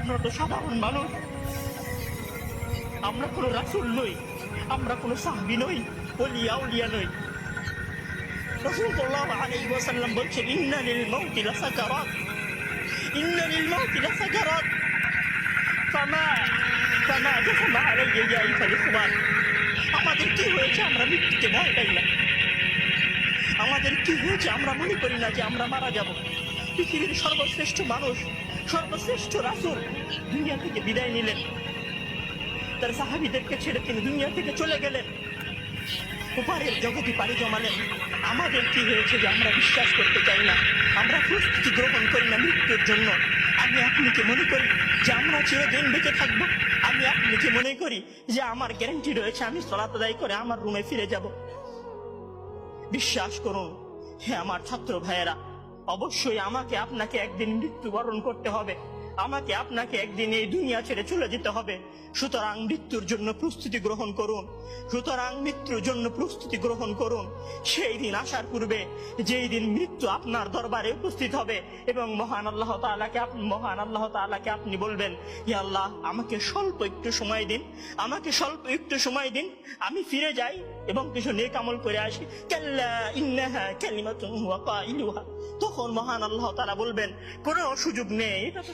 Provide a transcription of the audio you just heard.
আমরা তো সাধারণ মানুষ, আমরা কোনো রাসূল নই, আমরা কোনো সাহাবী নই, ওলিয়া উলিয়া নই। রাসূল সাল্লাল্লাহু আলাইহি ওয়াসাল্লাম বলছেন, ইন্না লিল মাউতি লাসাকারাত, ইন্না লিল মাউতি লাসাকারাত, ফামা ফামা জাফা আলাইয়া ইয়া আইয়ুহাল ইখওয়ান। আমাদের কি হয়েছে আমরা মৃত্যুকে ভয় পাই না? আমাদের কি হয়েছে আমরা মনে করি না যে আমরা মারা যাব? পৃথিবীর সর্বশ্রেষ্ঠ মানুষ, সর্বশ্রেষ্ঠ রাসূল দুনিয়া থেকে বিদায় নিলেন, তার সাহাবীদেরকে ছেড়ে তিনি দুনিয়া থেকে চলে গেলেন, উপরের জগতে পাড়ি জমালেন। আমাদের কি হয়েছে যে আমরা বিশ্বাস করতে চাই না, আমরা প্রস্তুতি গ্রহণ করি না মৃত্যুর জন্য? আমি আপনি কি মনে করি যে আমরা চিরদিন বেঁচে থাকবো? আমি আপনি কি মনে করি যে আমার গ্যারান্টি রয়েছে আমি সালাত আদায় করে আমার রুমে ফিরে যাব? বিশ্বাস করুন হে আমার ছাত্র ভাইয়েরা, অবশ্যই আমাকে আপনাকে একদিন মৃত্যুবরণ করতে হবে, আমাকে আপনাকে একদিন এই দুনিয়া ছেড়ে চলে যেতে হবে। সুতরাং মৃত্যুর জন্য প্রস্তুতি গ্রহণ করুন, সুতরাং মৃত্যুর জন্য প্রস্তুতি গ্রহণ করুন। সেই দিন আসার পূর্বে, যেই দিন মৃত্যু আপনার দরবারে উপস্থিত হবে এবং মহান আল্লাহ তাআলাকে আপনি বলবেন, ইয়া আল্লাহ আমাকে স্বল্প একটু সময় দিন, আমাকে স্বল্প একটু সময় দিন, আমি ফিরে যাই এবং কিছু নেক আমল করে আসি। কাল্লা ইন্নাহা কালিমাতুন হুয়া কাইলুহা। তখন মহান আল্লাহ তাআলা বলবেন, কোনো সুযোগ নেই, এটা তো